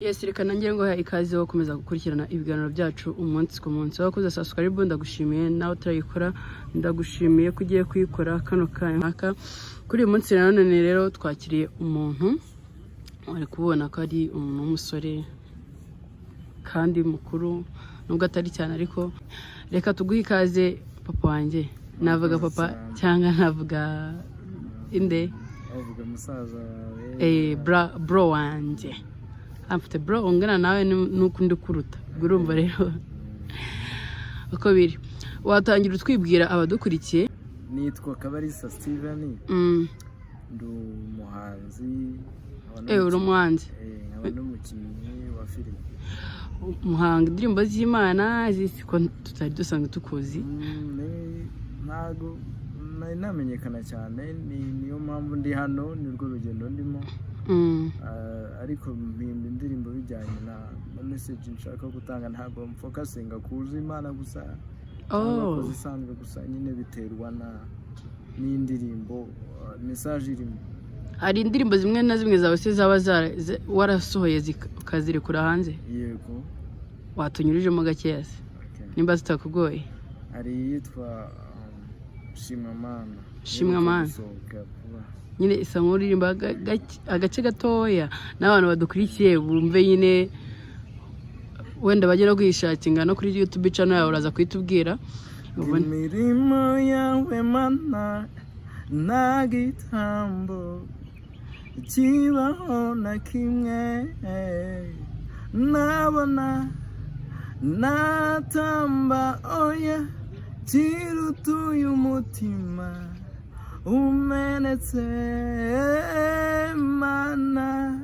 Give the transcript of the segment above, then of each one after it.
Yes, reka nanjye ngo ikaze wo komeza gukurikirana ibiganiro byacu umunsi ku munsi. Wakoze subscribe ndagushimiye, nawe utarayikora ndagushimiye kugiye kuyikora kano kanya. Kuri uyu munsi nanone rero twakiriye umuntu ari kubona ko ari umuntu w'umusore kandi mukuru nubwo atari cyane, ariko reka tuguhe ikaze papa wanjye. Navuga papa cyangwa navuga inde? Avuga musaza wawe. Bro wanjye. Afite bro ungana nawe nuko ndi kuruta. Urumva rero uko biri. Watangira utwibwira abadukurikiye? Nitwa Kabarisa Steven. Ndi umuhanzi. Uri umuhanzi? Nkaba n'umukinnyi wa filime. Muhanga indirimbo z'Imana zisiko tutari dusanzwe tukuzi. Ntago namenyekana cyane, niyo mpamvu ndi hano, nirwo rugendo ndimo. Ariko mpimba indirimbo bijyanye na message nshaka gutanga, ntago mfokasinga kuza Imana gusa. Abakozi isanzwe gusa, nyine biterwa n'indirimbo message irimo. Hari indirimbo zimwe na zimwe zawe se zaba warasohoye zikazirekura hanze? Yego. Watunyurijemo gakeya se? Nimba zitakugoye? Hari yitwa Shimwa Mana. Shimwa Mana. Nyine isa nk'uririmba agace gatoya n'abantu badukurikiye bumve, nyine wenda bajye no kwishakira no kuri YouTube channel yawe uraza kwitubwira. Imirimo yawe Mana nagitambo kibaho na kimwe nabona natamba oya kirutuye umutima umenetse Mana.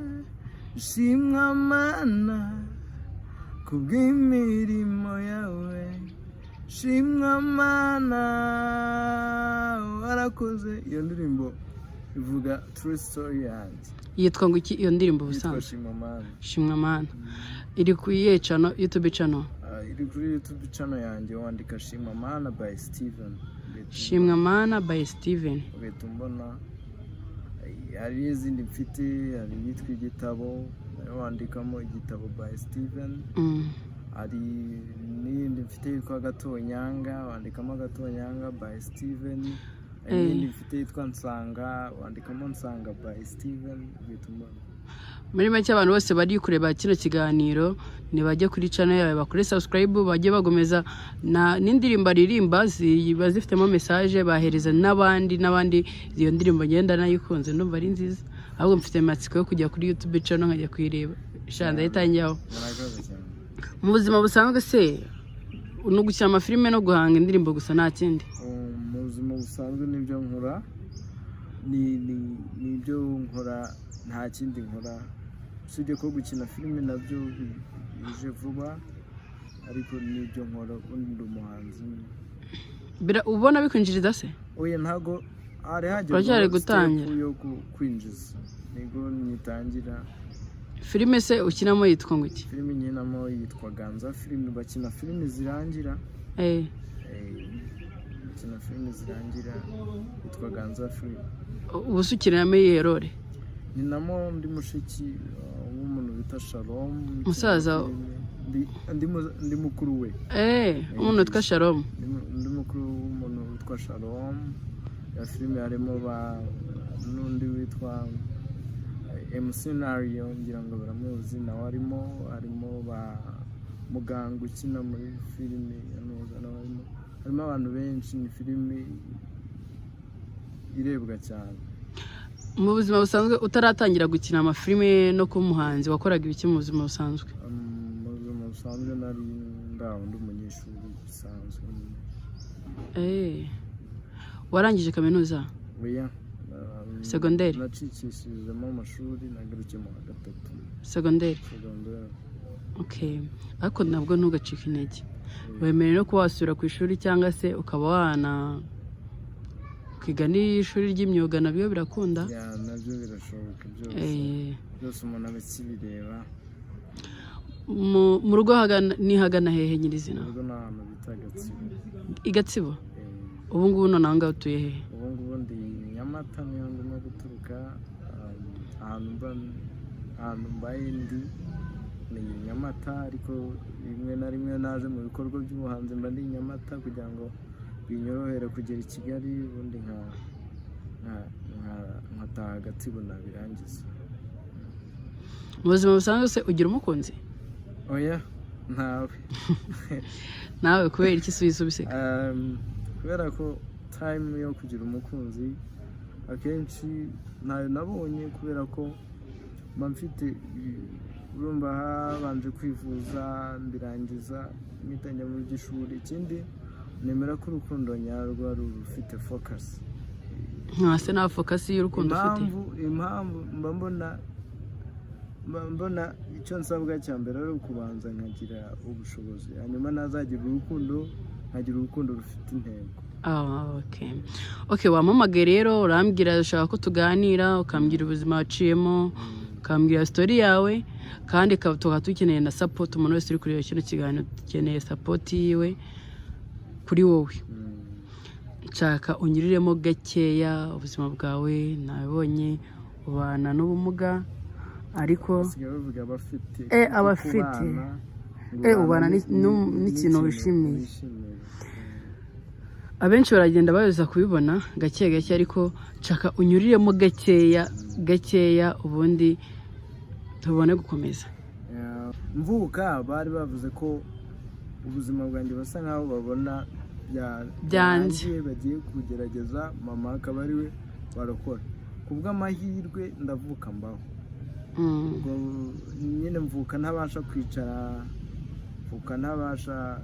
Shimwa Mana kubw'imirimo yawe. Shimwa Mana warakoze. Iyo ndirimbo ivuga true story yanjye. Yitwa ngo iki iyo ndirimbo busanzwe? Shimwa Mana. Shimwa Mana. Iri ku YouTube channel? Iri kuri YouTube channel yanjye, wandika Shimwa Mana by Steven. Shimwa Mana by Steven. Ugahita umbona. Hari izindi mfite, hari yitwa igitabo, wandikamo igitabo by Steven. Hari n'indi mfite yitwa Gatonyanga, wandikamo Gatonyanga by Steven. Hari n'indi mfite yitwa Nsanga, wandikamo Nsanga by Steven. Ugahita umbona. Muri make abantu bose bari kureba kino kiganiro nibajye kuri channel yawe bakore subscribe, bajye bagomeza n'indirimbo aririmba ziba zifitemo message, bahereza n'abandi iyo ndirimbo ngenda nayikunze ndumva ari nziza. Ahubwo mfite matsiko yo kujya kuri YouTube channel nkajya kwireba. Shanda yitangiyeho. Mu buzima busanzwe se no gukina amafilime no guhanga indirimbo gusa nta kindi? Mu buzima busanzwe nibyo nkora, nibyo nkora, nta kindi nkora. Usibye ko gukina filime nabyo bije vuba, ariko nibyo nkora. Undi umuhanzi. Ubona bikwinjiriza se? Oya, ntago ari hajye gutangira yo kwinjiza, nigo nitangira. Filime se ukinamo yitwa ngo iki? Filime nyenamo yitwa Ganza Filime. Bakina filime zirangira. Bakina filime zirangira yitwa Ganza Filime. Ubusukiramo yerore? Ni namo ndi mushiki w'umuntu bita Shalom. Musaza ndi mukuru we. Umuntu witwa Shalom. Ndi mukuru w'umuntu witwa Shalom. Ya filime harimo n'undi witwa MC Nario, ngira ngo baramuzi nawe harimo ba muganga ukina muri filime yanoza nawe harimo abantu benshi. Ni filime irebwa cyane. Mu buzima busanzwe utaratangira gukina amafilime no kuba umuhanzi, wakoraga ibiki mu buzima busanzwe? Mu buzima busanzwe nari ndi umunyeshuri usanzwe. Warangije kaminuza? Oya. Secondaire? Nacikishijemo amashuri, nagarukiye mu wa gatatu. Secondaire? Okay. Ariko nabwo ntugacike intege. Wemerewe no kuba wasubira ku ishuri cyangwa se ukaba kwiga n'ishuri ry'imyuga, nabyo birakunda? Nabyo birashoboka byose umuntu abikibireba. Mu rugo hagana hehe nyirizina? Mu rugo ni ahantu bita Gatsibo. I Gatsibo? Ubu ngubu none ahangaha utuye hehe? Ubu ngubu ndi Nyamata, niyo ndimo guturuka. Ahantu mbaye ndi Nyamata, ariko rimwe na rimwe naje mu bikorwa by'ubuhanzi mba ndi Nyamata kugira ngo binyorohere kugera i Kigali, ubundi nkataha Gatsibo nabirangiza. Mu buzima busanzwe se ugira umukunzi? Oya, ntawe. Nawe kubera iki subise? Kubera ko time yo kugira umukunzi akenshi ntayo nabonye, kubera ko mba mfite urumva habanje kwivuza mbirangiza mpitanya mu by'ishuri. Ikindi nemera ko urukundo nyarwo ari rufite focus. Ntase na focus y'urukundo ufite. Impamvu mbona icyo nsabwa cya mbere ari ukubanza nkagira ubushobozi, hanyuma nazagira urukundo, nkagira urukundo rufite intego. Okay, wampamagaye rero urambwira ushaka ko tuganira, ukambwira ubuzima waciyemo, ukambwira story yawe, kandi tukaba dukeneye na support. Umuntu wese uri kureba kino kiganiro dukeneye support yiwe kuri wowe. Nshaka unyiriremo gakeya ubuzima bwawe. Nabonye ubana n'ubumuga, ariko abafite ubana n'ikintu wishimiye. Abenshi baragenda baza kubibona gake gake, ariko nshaka unyuriremo gakeya ubundi tubone gukomeza. Mvuka bari bavuze ko ubuzima bwanjye basa nkaho babona byanjye, bagiye kugerageza mama akaba ari we barokora. Kubw'amahirwe ndavuka mbaho. Nyine mvuka ntabasha kwicara, mvuka ntabasha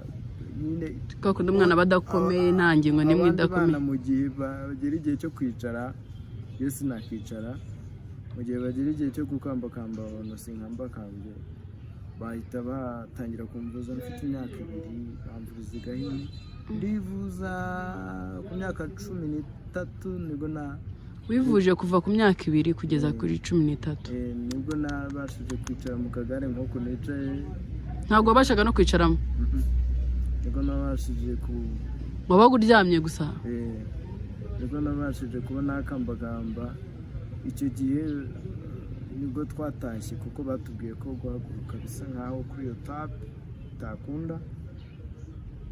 nyine kakunda umwana badakomeye, nta ngingo nimwe idakomeye. Mu gihe bagera igihe cyo kwicara iyo sinakicara, mu gihe bagera igihe cyo gukambakamba abantu sinkambakambye, bahita batangira kumvuza. Mfite imyaka 2 bamvuza igahini, ndivuza ku myaka 13 nibwo wivuje kuva ku myaka 2 kugeza kuri 13. Nibwo nabashije kwicara mu kagare nk'uko nicaye. Ntabwo wabashaga no kwicaramo? Nibwo nabashije wabaga uryamye gusa? Nibwo nabashije kuba nakambagamba. Icyo gihe nibwo twatashye, kuko batubwiye ko guhaguruka bisa nkaho kuri iyo tapi takunda.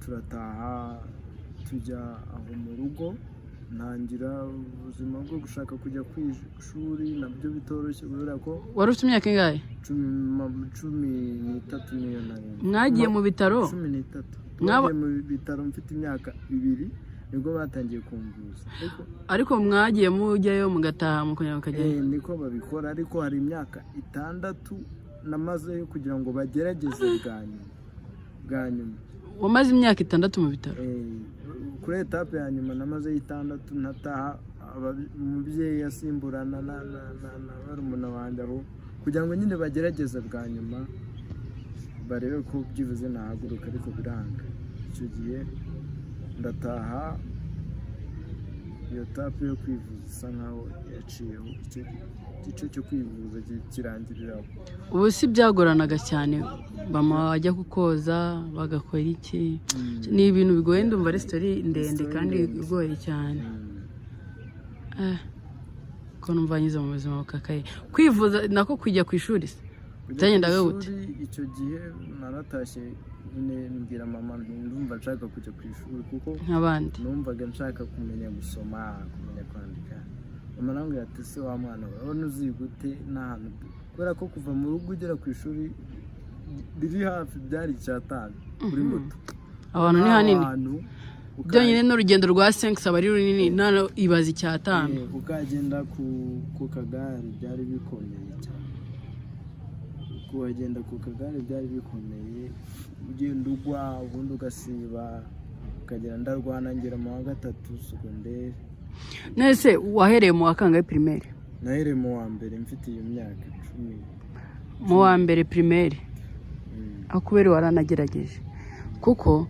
Turataha tujya aho mu rugo, ntangira ubuzima bwo gushaka kujya ku ishuri, nabyo bitoroshye kubera ko. Wari ufite imyaka ingahe? 13 niyo nari. Mwagiye mu bitaro? 13. Mwagiye mu bitaro mfite imyaka 2 nibwo batangiye kumvuza. Ariko mwagiye mujyayo mugataha mukongera mukajyayo? Niko babikora, ariko hari imyaka 6 namaze kugira ngo bagerageze bwa nyuma. Wamaze imyaka 6 mu bitaro? Kuri etape ya nyuma namaze 6 ntataha. Umubyeyi yasimburana na barumuna wanjye aho kugira ngo nyine bagerageze bwa nyuma barebe ko byibuze nahaguruka, ariko biranga. Icyo gihe ndataha, iyo etape yo kwivuza isa nkaho yaciyeho, icyo gice cyo kwivuza kirangiriraho. Ubu si byagoranaga cyane mama wajya kukoza bagakora iki? Ni ibintu bigoye, ndumva ari story ndende kandi igoye cyane. Ko numva nyiza mu buzima bukakaye. Kwivuza nako kujya ku ishuri se byagendaga gute? Icyo gihe naratashye nyine mbwira mama ndumva nshaka kujya ku ishuri, kuko nk'abandi numvaga nshaka kumenya gusoma, kumenya kwandika. Mama arambwira ati se wa mwana urabona uzi gute n'ahantu, kubera ko kuva mu rugo ugera ku ishuri riri hafi byari 5 kuri moto. Abantu ni hanini byonyine, n'urugendo rwa 5 aba ari runini, nano ibaza 5. Ukagenda ku kagare byari bikomeye cyane. Kuhagenda ku kagare byari bikomeye, ugenda ugwa ubundi ugasiba, ukagera ndarwana ngera mu wa 3 secondaire. Nese wahereye mu wakangaye primaire? Nahereye mu wa mbere mfite iyo myaka 10. Mu wa mbere primaire? Akubera waranagerageje, kuko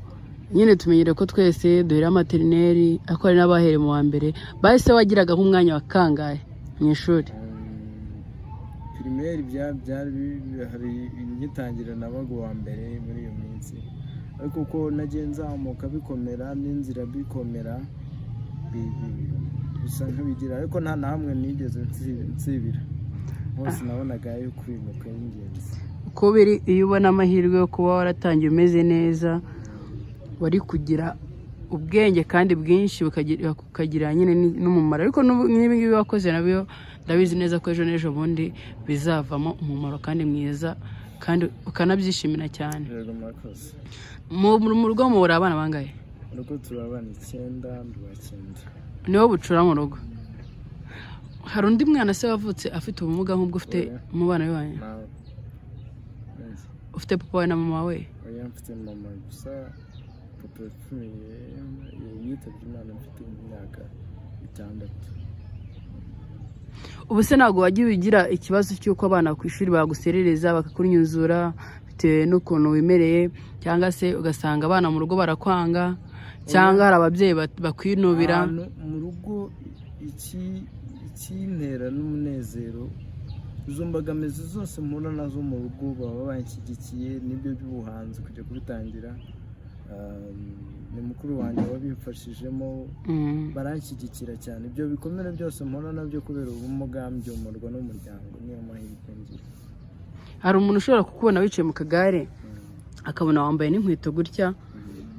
nyine tumenyere ko twese duhera maternelle, ako ari n'abahereye mu wa mbere. Bahise wagiraga nk'umwanya wa kangahe mu ishuri? Primaire byari hari ngitangira nabaga wa mbere muri iyo minsi, ariko ko nagiye nzamuka bikomera n'inzira bikomera bisa nk'ibigira, ariko nta na hamwe nigeze nsibira. Hose nabonaga yo kwimuka y'ingenzi. niko biri iyo ubona amahirwe yo kuba waratangiye umeze neza wari kugira ubwenge kandi bwinshi bukagira nyine n'umumaro ariko n'ibi ngibi wakoze nabyo ndabizi neza ko ejo n'ejo bundi bizavamo umumaro kandi mwiza kandi ukanabyishimira cyane. Yego murakoze. Mu rugo muri abana bangahe? Nuko turabana 9 9. Niwo bucura mu rugo. Hari undi mwana se wavutse afite ubumuga nk'ubwo ufite mu bana banyu? Ufite papa na mama we? Oya mfite mama gusa papa yitabye Imana mfite imyaka 6. Ubu se ntabwo wagiye ugira ikibazo cy'uko abana ku ishuri baguserereza bakakunyuzura bitewe n'ukuntu wimereye cyangwa se ugasanga abana mu rugo barakwanga cyangwa hari ababyeyi bakwinubira? Mu rugo ikintera n'umunezero izo mbogamizi zose mpura nazo mu rugo baba banshyigikiye n'ibyo by'ubuhanzi kujya kubitangira. Ni mukuru wanjye wabimfashijemo baranshyigikira cyane ibyo bikomere byose mpora nabyo kubera ubumuga mbyomorwa n'umuryango niyo mahirwe ngira. Hari umuntu ushobora kukubona wicaye mu kagare akabona wambaye n'inkweto gutya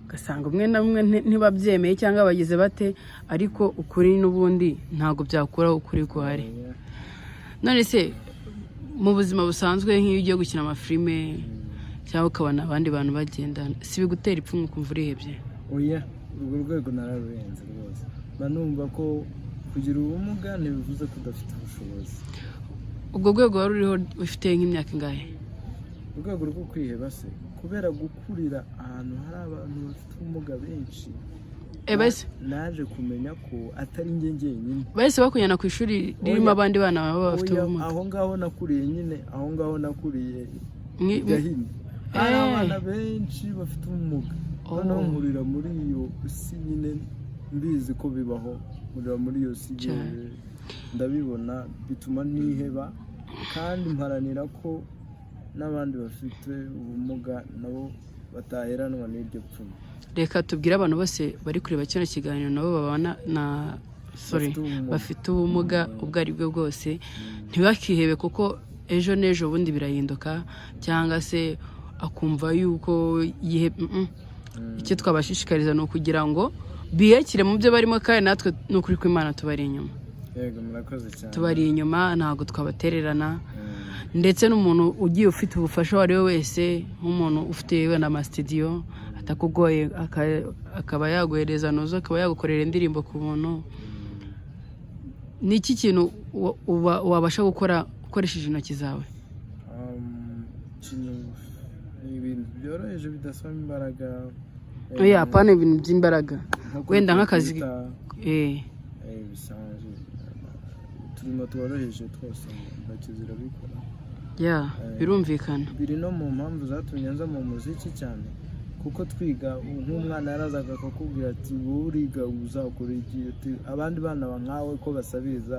ugasanga umwe na umwe ntibabyemeye cyangwa bagize bate ariko ukuri n'ubundi ntabwo byakuraho ukuri guhari. None se mu buzima busanzwe nk'iyo ugiye gukina amafilime cyangwa ukabona abandi bantu bagenda si bigutera ipfunwe ukumva urihebye? Oya urwo rwego nararurenze rwose banumva ko kugira ubumuga ntibivuze ko udafite ubushobozi. Ubwo rwego wari uriho ufite nk'imyaka ingahe? Urwego rwo kwiheba se kubera gukurira ahantu hari abantu bafite ubumuga benshi naje kumenya ko atari njye njyenyine. Bahise bakujyana ku ishuri ririmo abandi bana baba bafite ubumuga? Aho ngaho nakuriye nyine aho ngaho nakuriye Gahini hari abana benshi bafite ubumuga noneho nkurira muri iyo si nyine mbizi ko bibaho nkurira muri iyo si ndabibona bituma niheba kandi mparanira ko n'abandi bafite ubumuga nabo bataheranwa n'iryo pfunwe. Reka tubwire abantu bose bari kureba kino kiganiro nabo babana bafite ubumuga ubwo ari bwo bwose ntibakihebe kuko ejo n'ejo bundi birahinduka cyangwa se akumva yuko icyo twabashishikariza ni ukugira ngo biyakire mu byo barimo kandi natwe n'ukuri kw'Imana tubari inyuma. Yego murakoze cyane. Tubari inyuma ntabwo twabatererana ndetse n'umuntu ugiye ufite ubufasha uwo ari we wese nk'umuntu ufite wenda amastudio atakugoye akaba yaguhereza nuzo akaba yagukorera indirimbo ku muntu. Ni iki kintu wabasha gukora ukoresheje intoki zawe? Ibintu byoroheje bidasaba imbaraga. Oya apana ibintu by'imbaraga wenda nk'akazi bisanzwe turimo tworoheje twose intoki zirabikora. Birumvikana. Biri no mu mpamvu zatumye nza mu muziki cyane kuko twiga nk'umwana yarazaga akakubwira ati wowe uriga uzakora iki abandi bana nkawe ko basabiriza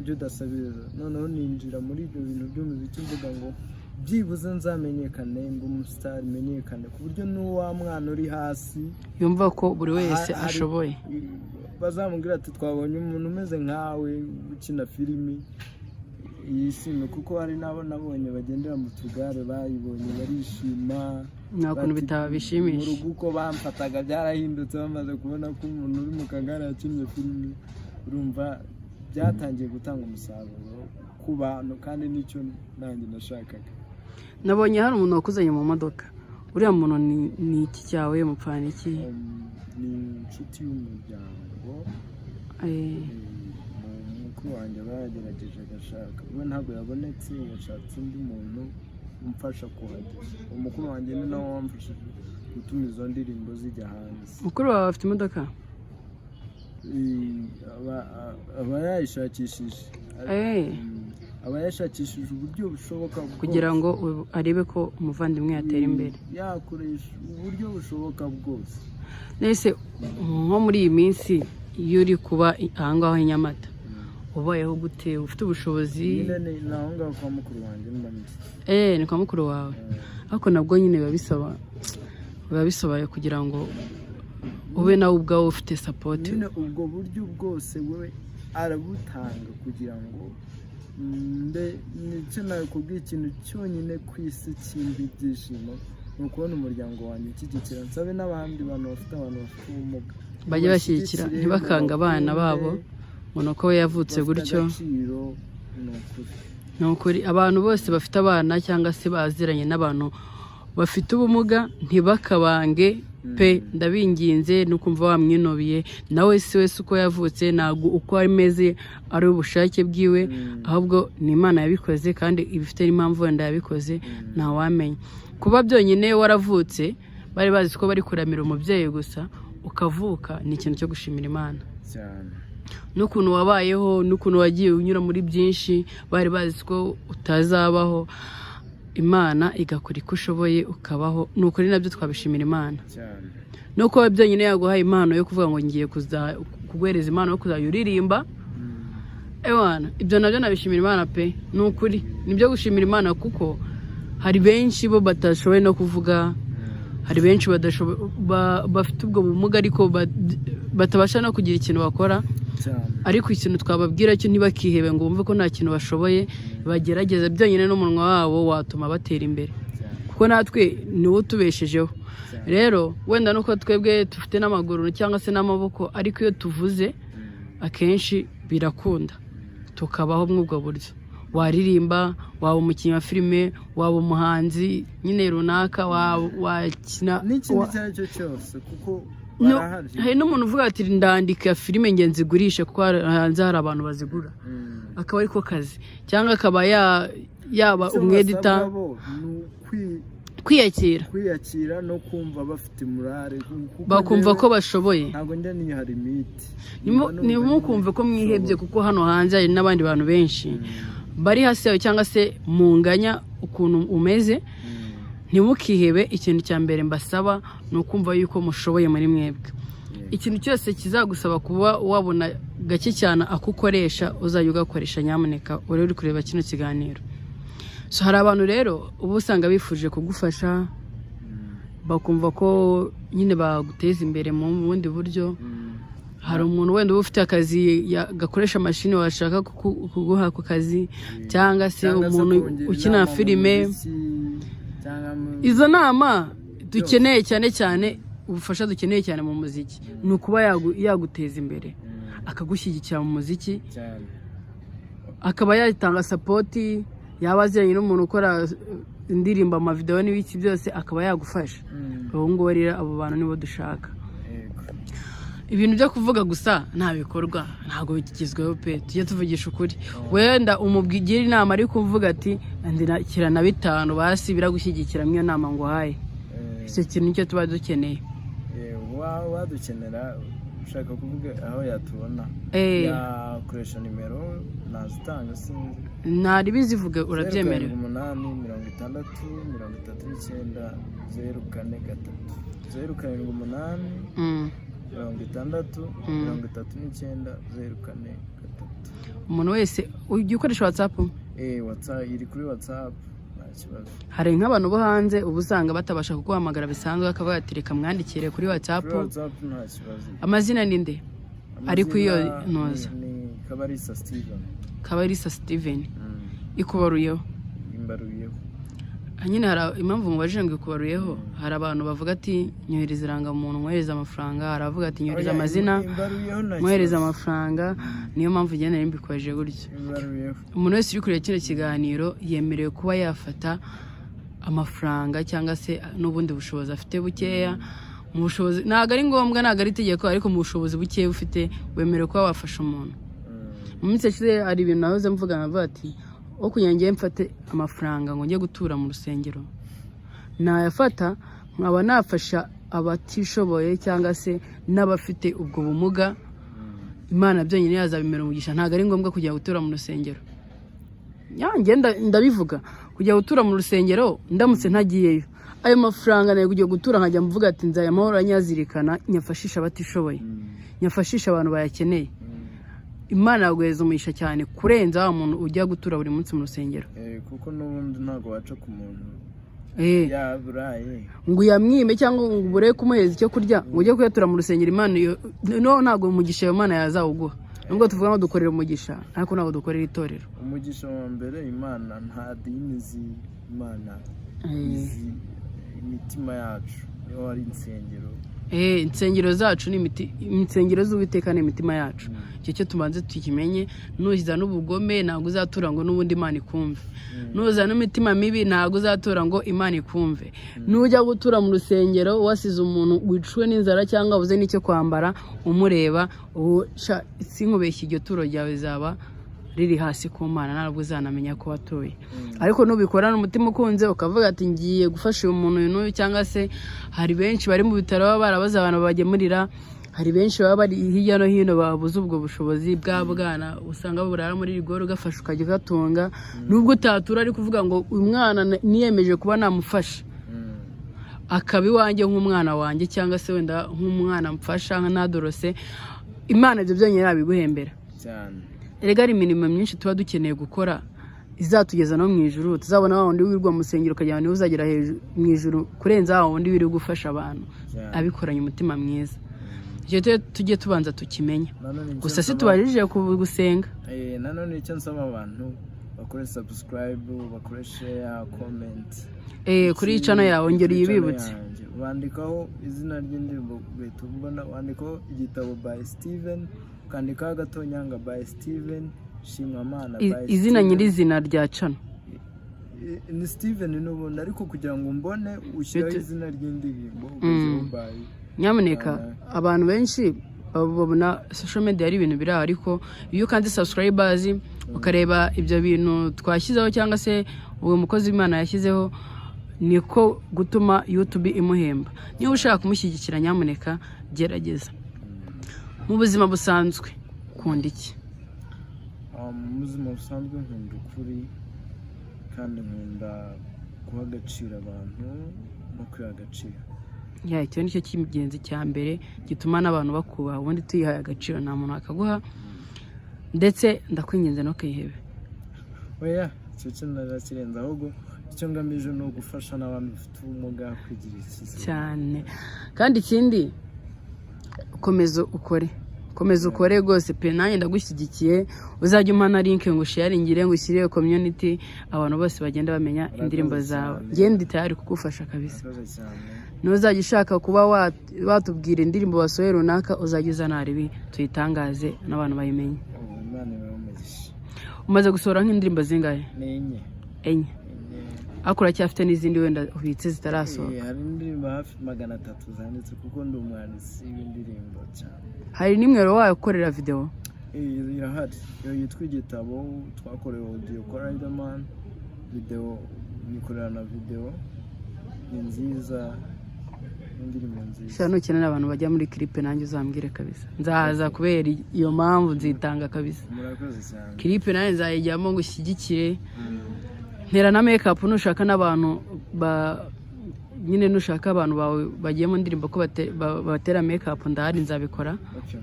ibyo udasabiriza noneho ninjira muri ibyo bintu by'umuziki mvuga ngo byibuze nzamenyekane mba umusitari menyekane ku buryo n'uwa mwana uri hasi yumva ko buri wese ashoboye bazamubwira ati twabonye umuntu umeze nkawe ukina filimi yishimye kuko hari n'abo nabonye bagendera mu tugare bayibonye barishima nta kuntu bitabishimisha. Mu rugo uko bamfataga byarahindutse bamaze kubona ko umuntu uri mu kagare yakinnye filimi urumva byatangiye gutanga umusaruro ku bantu kandi nicyo nanjye nashakaga. Nabonye hari umuntu wakuzanye mu modoka uriya muntu ni iki cyawe mupfana iki? Ni inshuti y'umuryango mukuru wanjye baragerageje agashaka we ntabwo yabonetse yashatse undi muntu umfasha kuhagera. Umukuru wanjye ni nawe wamfashije gutuma izo ndirimbo zijya hanze. Mukuru wawe afite imodoka? aba yayishakishije aba yashakishije uburyo bushoboka kugira ngo arebe ko umuvandimwe yatera imbere yakoresha uburyo bushoboka bwose. Nese nko muri iyi minsi iyo uri kuba ahangaho i Nyamata ubayeho gute ufite ubushobozi? Ni aho ngaho kwa mukuru wanjye mbamize. Ni kwa mukuru wawe ariko nabwo nyine biba bisobaye kugira ngo ube nawe ubwawe ufite support. Nyine ubwo buryo bwose we arabutanga kugira ngo nicyo nakubwiye, ikintu cyonyine ku isi kimpa ibyishimo ni ukubona umuryango wanjye ushyigikira. Nsabe n'abandi bantu bafite ubumuga bajye bashyigikira, ntibakanga abana babo ngo ni uko we yavutse gutyo. Ni ukuri abantu bose bafite abana cyangwa se baziranye n'abantu bafite ubumuga ntibakabange pe, ndabinginze nukumva wamwinubiye nawe si wese uko yavutse ntabwo uko ameze ari ubushake bwiwe, ahubwo ni Imana yabikoze kandi ibifite n'impamvu wenda yabikoze ntawamenya. Kuba byonyine waravutse bari bazi ko bari kuramira umubyeyi gusa ukavuka ni ikintu cyo gushimira Imana cyane. N'ukuntu wabayeho, n'ukuntu wagiye unyura muri byinshi bari bazi ko utazabaho, Imana igakora iko ushoboye ukabaho, nukuri nabyo twabishimira Imana cyane. Nuko byonyine yaguhaye impano yo kuvuga ngo ngiye kuguhereza impano yo kuzajya uririmba, ewana ibyo nabyo nabishimira Imana pe, nukuri nibyo gushimira Imana, kuko hari benshi bo batashoboye no kuvuga, hari benshi bafite ubwo bumuga ariko batabasha no kugira ikintu bakora, ariko ikintu twababwira cyo ntibakihebe ngo bumve ko nta kintu bashoboye, bagerageza byonyine n'umunwa wabo watuma batera imbere, kuko natwe niwo tubeshejeho. Rero wenda nuko twebwe dufite n'amaguru cyangwa se n'amaboko, ariko iyo tuvuze akenshi birakunda tukabaho mw'ubwo buryo. Waririmba, waba umukinnyi wa filime, waba umuhanzi nyine runaka, wakina n'ikintu icyo ari cyo cyose, kuko hari n'umuntu uvuga ati ndandika filime nge nzigurishe kuko hanze hari abantu bazigura, akaba ariko kazi, cyangwa akaba yaba umwedita. Kwiyakira no kumva bafite morale, bakumva ko bashoboye. Ntabwo njya niyo hari limite, ntimukumve ko mwihebye, kuko hano hanze hari n'abandi bantu benshi bari hasi yawe cyangwa se munganya ukuntu umeze. Ntimukihebe, ikintu cya mbere mbasaba ni ukumva yuko mushoboye muri mwebwe. Ikintu cyose kizagusaba kuba wabona gake cyane akukoresha uzajya ugakoresha, nyamuneka uri kureba kino kiganiro. So hari abantu rero ubu usanga bifuje kugufasha, bakumva ko nyine baguteza imbere mu bundi buryo. Hari umuntu wenda uba ufite akazi gakoresha mashini washaka kuguha ku kazi, cyangwa se umuntu ukina filime. Izo nama dukeneye cyane, ubufasha dukeneye cyane mu muziki ni ukuba yaguteza imbere, akagushyigikira mu muziki, akaba yatanga sapoti, yaba aziranye n'umuntu ukora indirimbo, amavideo n'ibiki byose, akaba yagufasha. Ubu ngubu rero abo bantu nibo dushaka. Ibintu byo kuvuga gusa nta bikorwa ntabwo bikigezweho pe, tujye tuvugisha ukuri. Wenda umubwigira inama ari kuvuga ati ndakira na 5 basi biragushyigikira mwiyo nama ngo haye, icyo kintu cyo tuba dukeneye. Wadukenera ushaka kuvuga aho yatubona, yakoresha nimero nazitanga sinzi, ntari bizivuga urabyemerewe. 8 63 39 043 Umuntu wese ujya ukoresha WhatsApp? WhatsApp iri kuri WhatsApp, nta kibazo. Hari nk'abantu bo hanze ubu usanga batabasha kuguhamagara bisanzwe, akavuga ati reka mwandikire kuri WhatsApp. Nta kibazo. Amazina ni nde? Ari kuyo noza? Ni Kabarisa Steven. Ikubaruyeho? Imbaruyeho. Nyine hari impamvu mubajije ngo ikubaruyeho, hari abantu bavuga ati nyohereza irangamuntu nkohereza amafaranga, hari abavuga ati nyohereza amazina nkohereza amafaranga, niyo mpamvu ugenda mbikwaje gutyo. Umuntu wese uri kureba kino kiganiro yemerewe kuba yafata amafaranga cyangwa se n'ubundi bushobozi afite bukeya. Mu bushobozi ntabwo ari ngombwa, ntabwo ari itegeko, ariko mu bushobozi bukeya ufite wemerewe kuba wafasha umuntu. Mu minsi yashize hari ibintu nahoze mvuga navuga ati o kunyangiye mfate amafaranga ngo njye gutura mu rusengero, nayafata nkaba nafasha abatishoboye cyangwa se n'abafite ubwo bumuga. Imana byonyine yazabimera umugisha, ntabwo ari ngombwa kujya gutura mu rusengero. Ndabivuga kujya gutura mu rusengero, ndamutse ntagiyeyo ayo mafaranga nayo kujya gutura nkajya mvuga ati nzaya amahoro nyazirikana, nyafashisha abatishoboye, nyafashisha abantu bayakeneye. Imana yaguheza umugisha cyane kurenza wa muntu ujya gutura buri munsi mu rusengero. Kuko n'ubundi ntabwo waca ku muntu yaburaye ngo yamwime cyangwa ngo ubure kumuheza icyo kurya ngo ujye kuyatura mu rusengero. Imana no ntabwo umugisha Imana yazawuguha. nubwo tuvuga ngo dukorera umugisha ariko ntabwo dukorera itorero. Umugisha wa mbere Imana nta dini Imana izi imitima yacu niyo ari insengero. Insengero zacu ni insengero z'Uwiteka n'imitima yacu. Icyo cyo tubanze tukimenye. Nuziza n'ubugome ntabwo uzatura ngo n'ubundi Imana ikumve. Nuza n'imitima mibi ntabwo uzatura ngo Imana ikumve. Nujya gutura mu rusengero wasize umuntu wicwe n'inzara cyangwa ubuze n'icyo kwambara umureba, sinkubeshye iryo turo ryawe zaba riri hasi ku Mana ntabwo uzanamenya ko watoye. Ariko nubikorana umutima ukunze ukavuga ati ngiye gufasha uyu muntu n'uyu, cyangwa se hari benshi bari mu bitaro baba barabaza abantu bagemurira, hari benshi baba bari hirya no hino babuze ubwo bushobozi bwa bwana, usanga burara muri rigoro ugafasha ukajya ugatunga, nubwo utatura ari kuvuga ngo uyu mwana niyemeje kuba namufasha akaba iwanjye nk'umwana wanjye, cyangwa se wenda nk'umwana mfasha nka nadorose, Imana ibyo byonyine yabiguhembera cyane. Erega ari imirimo myinshi tuba dukeneye gukora izatugeza no mu ijuru. Tuzabona wa wundi wirwa mu rusengero ukajya niwe uzagera hejuru mu ijuru kurenza wa wundi wiri gufasha abantu abikoranye umutima mwiza. Icyo tujye tubanza tukimenya. Gusa si tubajije gusenga. Nanone icyo nsaba abantu bakore subscribe, bakore share, comment. Kuri channel yawe ngeri yibibutse. Bandikaho izina ry'indirimbo Betumbona, wandikaho igitabo by Steven, ukandikaho Agatonyanga by Steven, Shimamana by Steven. Izina nyirizina rya channel ni Steven n'ubundi, ariko kugira ngo mbone ushyiraho izina ry'indirimbo ugezeho by. Nyamuneka abantu benshi babona social media ari ibintu biri, ariko iyo kandi subscribers ukareba ibyo bintu twashyizeho cyangwa se uwo mukozi w'Imana yashyizeho, niko gutuma YouTube imuhemba. Niba ushaka kumushyigikira nyamuneka gerageza. Mu buzima busanzwe ukunda iki? Mu buzima busanzwe nkunda ukuri, kandi nkunda guha agaciro abantu no kwiha agaciro. Icyo nicyo cy'ingenzi cya mbere gituma n'abantu bakubaha, ubundi tuyihaye agaciro nta muntu akaguha, ndetse ndakwinginze no kwihebe. Oya, icyo kintu narakirenza, ahubwo icyo ngamije no gufasha n'abantu bafite ubumuga kugira icyizere cyane. Kandi ikindi komeza ukore rwose pe, nanjye ndagushyigikiye. Uzajya umpa na link ngo sharingire, ngo ushyire community, abantu bose bagenda bamenya indirimbo zawe. Ngende tayari kugufasha kabisa. Nuzajya ushaka kuba watubwira indirimbo wasohoye runaka, uzajya uzana aribi tuyitangaze n'abantu bayimenye. Umaze gusohora nk'indirimbo zingahe? Enye. Akora cyafite n'izindi wenda ubitse zitarasohoka? Hari indirimbo hafi 300 zanditse kuko ndi umwanditsi w'indirimbo cyane. Hari nimwe wayo ukorera video? Irahari. Iyo yitwa Igitabo, twakorewe audio kwa Riderman, video nikorera na video ni nziza, indirimbo nziza. Cyane ukenera abantu bajya muri clip, nanjye uzambwire kabisa. Nzahaza kubera iyo mpamvu nzitanga kabisa. Murakoze cyane. Clip nanjye nzayijyamo ngo ushyigikire. Ntera na makeup nushaka n'abantu nyine nushaka abantu bawe bagiye mu ndirimbo ko batera makeup ndahari nzabikora.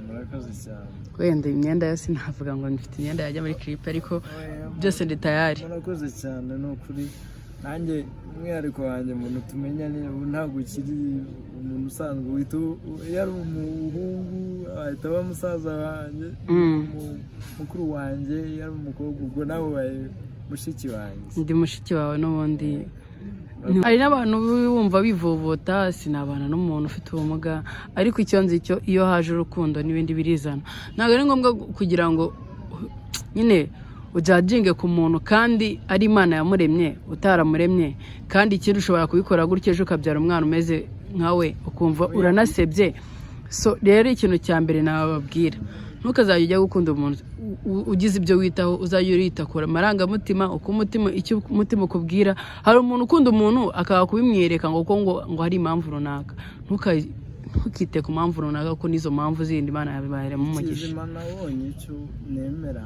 Murakoze cyane. Wenda imyenda yose navuga ngo mfite imyenda yajya muri clip, ariko byose ndi tayari. Murakoze cyane no kuri nanjye umwihariko wanjye umuntu tumenyane, ntabwo ukiri umuntu usanzwe wita yari umuhungu ahita aba musaza wanjye, mukuru wanjye yari umukobwa, ubwo nawe mushiki wanjye. Ndi mushiki wawe n'ubundi. Hari n'abantu bumva bivovota, sinabana n'umuntu ufite ubumuga, ariko icyo nzi cyo iyo haje urukundo n'ibindi birizana. Ntabwo ari ngombwa kugira ngo nyine ujajinge ku muntu kandi ari Imana yamuremye utaramuremye, kandi ikindi ushobora kubikora gutyo ejo ukabyara umwana umeze nkawe ukumva uranasebye. So rero ikintu cya mbere nababwira, ntukazajya ujya gukunda umuntu ugize ibyo witaho, uzajya urita ku marangamutima, uko umutima icyo umutima ukubwira. Hari umuntu ukunda umuntu akaba kubimwereka ngo hari impamvu runaka, ntukite ku mpamvu runaka, ko nizo mpamvu zindi Imana yabibaheremo umugisha. Imana wonye icyo nemera